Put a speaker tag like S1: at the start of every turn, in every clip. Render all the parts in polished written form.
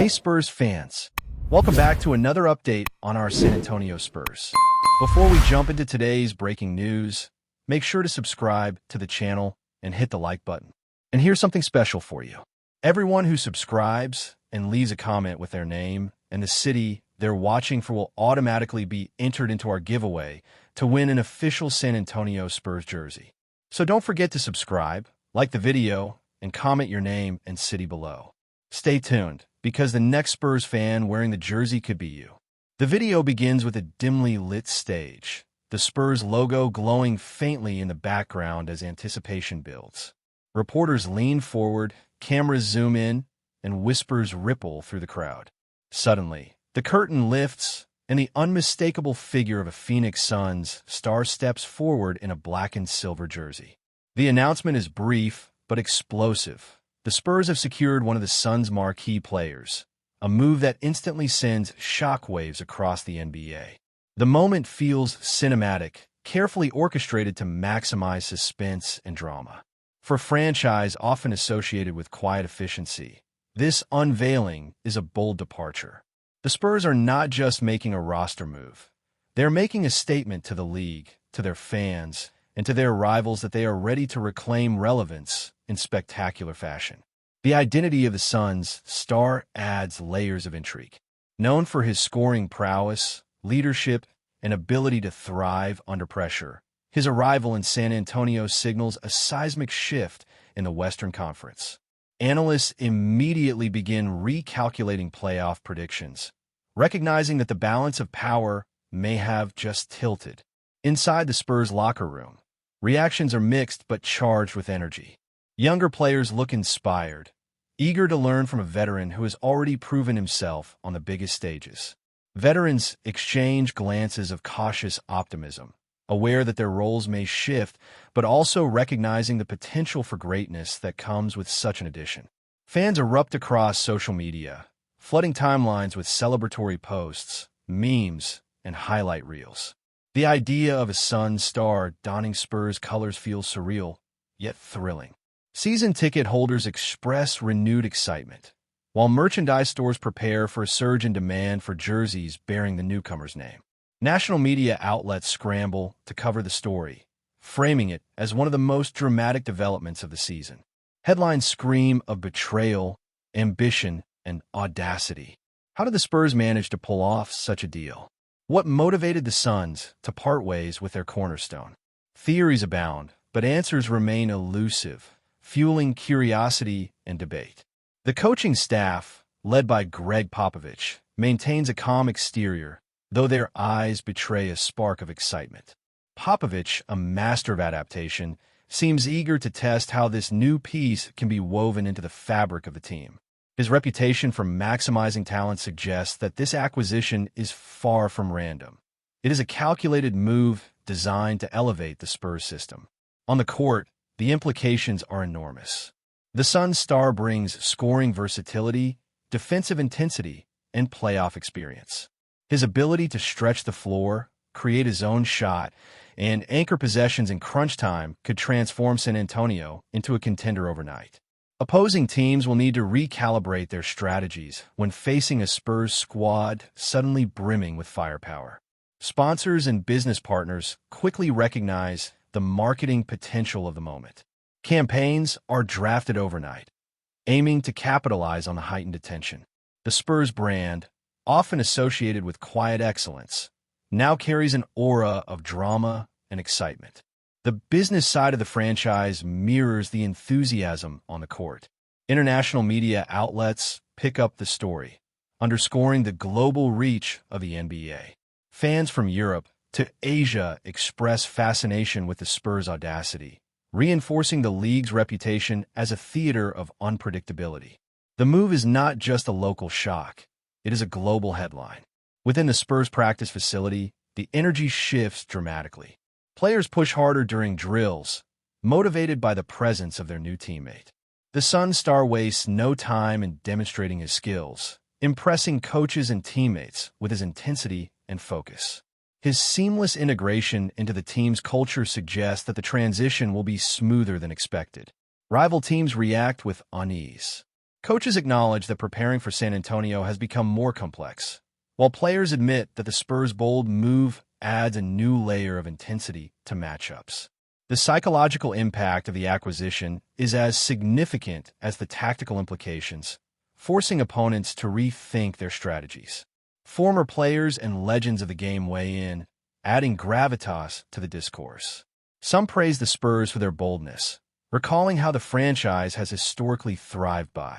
S1: Hey Spurs fans, welcome back to another update on our San Antonio Spurs. Before we jump into today's breaking news, make sure to subscribe to the channel and hit the like button. And here's something special for you. Everyone who subscribes and leaves a comment with their name and the city they're watching for will automatically be entered into our giveaway to win an official San Antonio Spurs jersey. So don't forget to subscribe, like the video, and comment your name and city below. Stay tuned, because the next Spurs fan wearing the jersey could be you. The video begins with a dimly lit stage, the Spurs logo glowing faintly in the background as anticipation builds. Reporters lean forward, cameras zoom in, and whispers ripple through the crowd. Suddenly, the curtain lifts, and the unmistakable figure of a Phoenix Suns star steps forward in a black and silver jersey. The announcement is brief but explosive. The Spurs have secured one of the Suns' marquee players, a move that instantly sends shockwaves across the NBA. The moment feels cinematic, carefully orchestrated to maximize suspense and drama. For a franchise often associated with quiet efficiency, this unveiling is a bold departure. The Spurs are not just making a roster move. They're making a statement to the league, to their fans, and to their rivals that they are ready to reclaim relevance in spectacular fashion. The identity of the Suns' star adds layers of intrigue. Known for his scoring prowess, leadership, and ability to thrive under pressure, his arrival in San Antonio signals a seismic shift in the Western Conference. Analysts immediately begin recalculating playoff predictions, recognizing that the balance of power may have just tilted. Inside the Spurs locker room, reactions are mixed but charged with energy. Younger players look inspired, eager to learn from a veteran who has already proven himself on the biggest stages. Veterans exchange glances of cautious optimism, aware that their roles may shift, but also recognizing the potential for greatness that comes with such an addition. Fans erupt across social media, flooding timelines with celebratory posts, memes, and highlight reels. The idea of a Suns star donning Spurs colors feels surreal, yet thrilling. Season ticket holders express renewed excitement, while merchandise stores prepare for a surge in demand for jerseys bearing the newcomer's name. National media outlets scramble to cover the story, framing it as one of the most dramatic developments of the season. Headlines scream of betrayal, ambition, and audacity. How did the Spurs manage to pull off such a deal? What motivated the Suns to part ways with their cornerstone? Theories abound, but answers remain elusive, fueling curiosity and debate. The coaching staff, led by Greg Popovich, maintains a calm exterior, though their eyes betray a spark of excitement. Popovich, a master of adaptation, seems eager to test how this new piece can be woven into the fabric of the team. His reputation for maximizing talent suggests that this acquisition is far from random. It is a calculated move designed to elevate the Spurs system. On the court, the implications are enormous. The Suns star brings scoring versatility, defensive intensity, and playoff experience. His ability to stretch the floor, create his own shot, and anchor possessions in crunch time could transform San Antonio into a contender overnight. Opposing teams will need to recalibrate their strategies when facing a Spurs squad suddenly brimming with firepower. Sponsors and business partners quickly recognize the marketing potential of the moment. Campaigns are drafted overnight, aiming to capitalize on the heightened attention. The Spurs brand, often associated with quiet excellence, now carries an aura of drama and excitement. The business side of the franchise mirrors the enthusiasm on the court. International media outlets pick up the story, underscoring the global reach of the NBA. Fans from Europe to Asia express fascination with the Spurs' audacity, reinforcing the league's reputation as a theater of unpredictability. The move is not just a local shock, it is a global headline. Within the Spurs practice facility, the energy shifts dramatically. Players push harder during drills, motivated by the presence of their new teammate. The Suns star wastes no time in demonstrating his skills, impressing coaches and teammates with his intensity and focus. His seamless integration into the team's culture suggests that the transition will be smoother than expected. Rival teams react with unease. Coaches acknowledge that preparing for San Antonio has become more complex, while players admit that the Spurs' bold move adds a new layer of intensity to matchups. The psychological impact of the acquisition is as significant as the tactical implications, forcing opponents to rethink their strategies. Former players and legends of the game weigh in, adding gravitas to the discourse. Some praise the Spurs for their boldness, recalling how the franchise has historically thrived by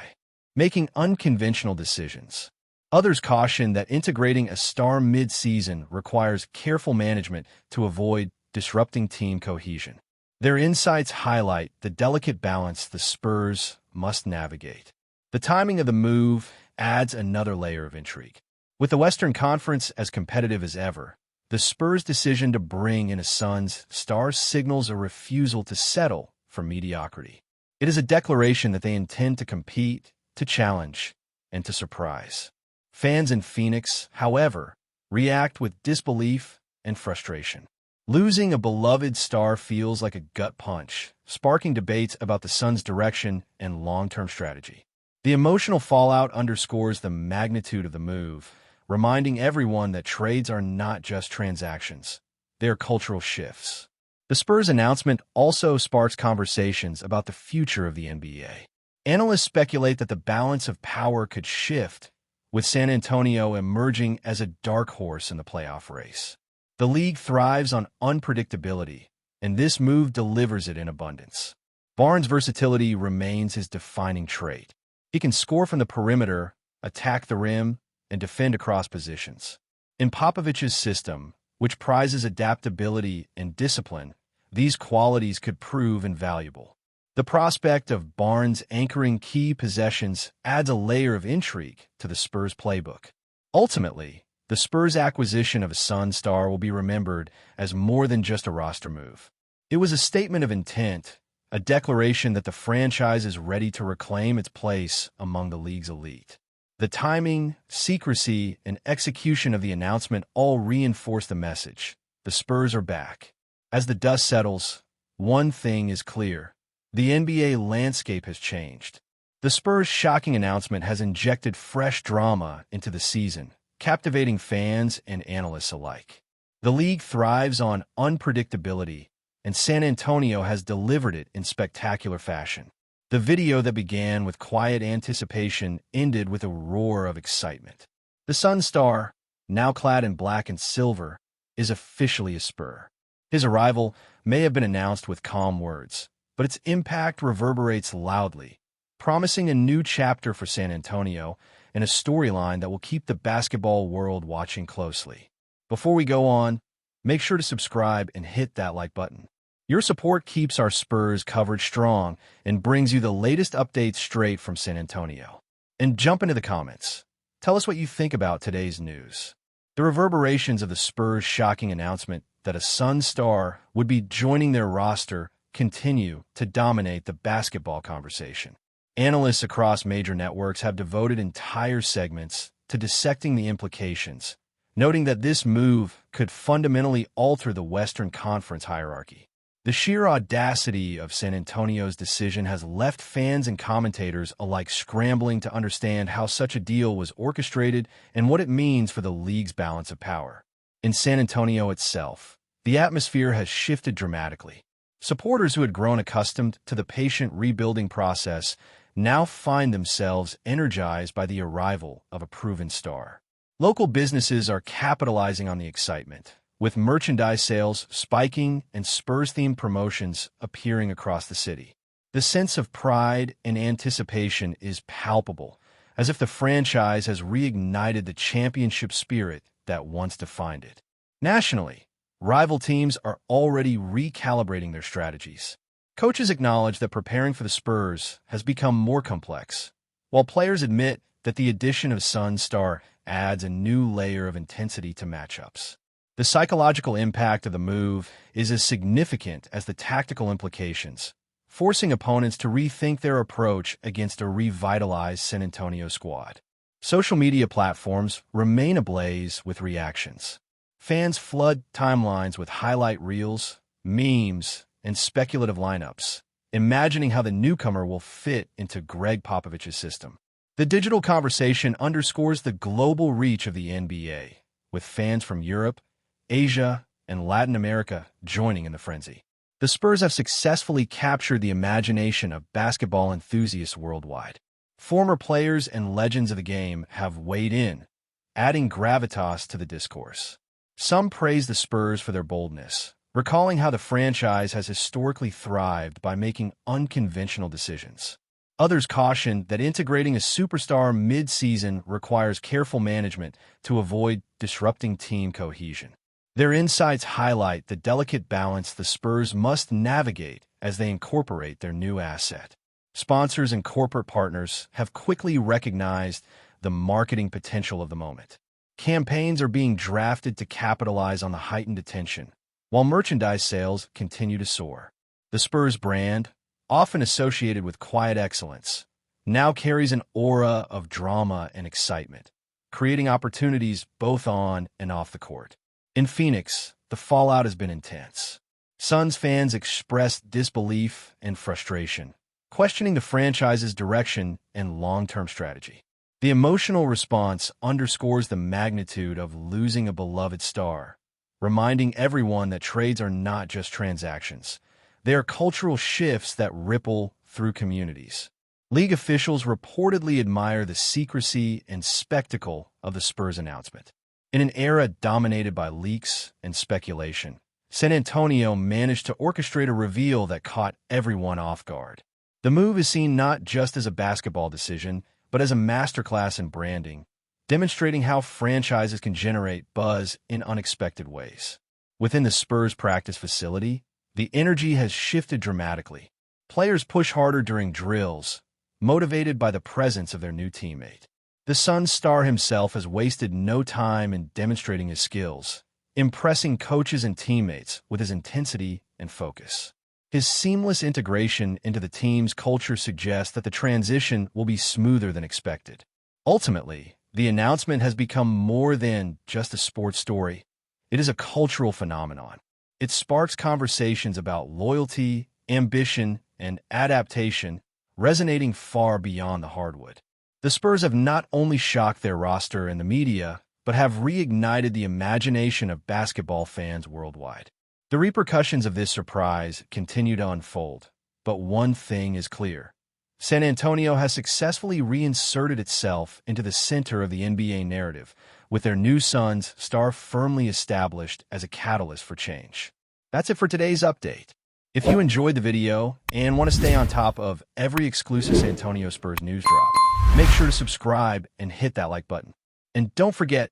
S1: making unconventional decisions. Others caution that integrating a star mid-season requires careful management to avoid disrupting team cohesion. Their insights highlight the delicate balance the Spurs must navigate. The timing of the move adds another layer of intrigue. With the Western Conference as competitive as ever, the Spurs' decision to bring in a SUNS star signals a refusal to settle for mediocrity. It is a declaration that they intend to compete, to challenge, and to surprise. Fans in Phoenix, however, react with disbelief and frustration. Losing a beloved star feels like a gut punch, sparking debates about the Suns' direction and long-term strategy. The emotional fallout underscores the magnitude of the move, reminding everyone that trades are not just transactions, they are cultural shifts. The Spurs' announcement also sparks conversations about the future of the NBA. Analysts speculate that the balance of power could shift, with San Antonio emerging as a dark horse in the playoff race. The league thrives on unpredictability, and this move delivers it in abundance. Barnes' versatility remains his defining trait. He can score from the perimeter, attack the rim, and defend across positions. In Popovich's system, which prizes adaptability and discipline, these qualities could prove invaluable. The prospect of Barnes anchoring key possessions adds a layer of intrigue to the Spurs' playbook. Ultimately, the Spurs' acquisition of a SUNS star will be remembered as more than just a roster move. It was a statement of intent, a declaration that the franchise is ready to reclaim its place among the league's elite. The timing, secrecy, and execution of the announcement all reinforce the message. The Spurs are back. As the dust settles, one thing is clear. The NBA landscape has changed. The Spurs' shocking announcement has injected fresh drama into the season, captivating fans and analysts alike. The league thrives on unpredictability, and San Antonio has delivered it in spectacular fashion. The video that began with quiet anticipation ended with a roar of excitement. The SUNS star, now clad in black and silver, is officially a Spur. His arrival may have been announced with calm words, but its impact reverberates loudly, promising a new chapter for San Antonio and a storyline that will keep the basketball world watching closely. Before we go on, make sure to subscribe and hit that like button. Your support keeps our Spurs coverage strong and brings you the latest updates straight from San Antonio. And jump into the comments. Tell us what you think about today's news. The reverberations of the Spurs' shocking announcement that a SUNS star would be joining their roster continue to dominate the basketball conversation. Analysts across major networks have devoted entire segments to dissecting the implications, noting that this move could fundamentally alter the Western Conference hierarchy. The sheer audacity of San Antonio's decision has left fans and commentators alike scrambling to understand how such a deal was orchestrated and what it means for the league's balance of power. In San Antonio itself, the atmosphere has shifted dramatically. Supporters who had grown accustomed to the patient rebuilding process now find themselves energized by the arrival of a proven star. Local businesses are capitalizing on the excitement, with merchandise sales spiking and Spurs-themed promotions appearing across the city. The sense of pride and anticipation is palpable, as if the franchise has reignited the championship spirit that once defined it. Nationally, rival teams are already recalibrating their strategies. Coaches acknowledge that preparing for the Spurs has become more complex, while players admit that the addition of SUNS star adds a new layer of intensity to matchups. The psychological impact of the move is as significant as the tactical implications, forcing opponents to rethink their approach against a revitalized San Antonio squad. Social media platforms remain ablaze with reactions. Fans flood timelines with highlight reels, memes, and speculative lineups, imagining how the newcomer will fit into Greg Popovich's system. The digital conversation underscores the global reach of the NBA, with fans from Europe, Asia, and Latin America joining in the frenzy. The Spurs have successfully captured the imagination of basketball enthusiasts worldwide. Former players and legends of the game have weighed in, adding gravitas to the discourse. Some praise the Spurs for their boldness, recalling how the franchise has historically thrived by making unconventional decisions. Others caution that integrating a superstar mid-season requires careful management to avoid disrupting team cohesion. Their insights highlight the delicate balance the Spurs must navigate as they incorporate their new asset. Sponsors and corporate partners have quickly recognized the marketing potential of the moment. Campaigns are being drafted to capitalize on the heightened attention, while merchandise sales continue to soar. The Spurs brand, often associated with quiet excellence, now carries an aura of drama and excitement, creating opportunities both on and off the court. In Phoenix, the fallout has been intense. Suns fans expressed disbelief and frustration, questioning the franchise's direction and long-term strategy. The emotional response underscores the magnitude of losing a beloved star, reminding everyone that trades are not just transactions. They are cultural shifts that ripple through communities. League officials reportedly admire the secrecy and spectacle of the Spurs announcement. In an era dominated by leaks and speculation, San Antonio managed to orchestrate a reveal that caught everyone off guard. The move is seen not just as a basketball decision, but as a masterclass in branding, demonstrating how franchises can generate buzz in unexpected ways. Within the Spurs practice facility, the energy has shifted dramatically. Players push harder during drills, motivated by the presence of their new teammate. The Suns star himself has wasted no time in demonstrating his skills, impressing coaches and teammates with his intensity and focus. His seamless integration into the team's culture suggests that the transition will be smoother than expected. Ultimately, the announcement has become more than just a sports story. It is a cultural phenomenon. It sparks conversations about loyalty, ambition, and adaptation, resonating far beyond the hardwood. The Spurs have not only shocked their roster and the media, but have reignited the imagination of basketball fans worldwide. The repercussions of this surprise continue to unfold, but one thing is clear. San Antonio has successfully reinserted itself into the center of the NBA narrative, with their new Suns star firmly established as a catalyst for change. That's it for today's update. If you enjoyed the video and want to stay on top of every exclusive San Antonio Spurs news drop, make sure to subscribe and hit that like button. And don't forget,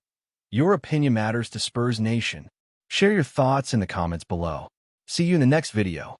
S1: your opinion matters to Spurs Nation. Share your thoughts in the comments below. See you in the next video.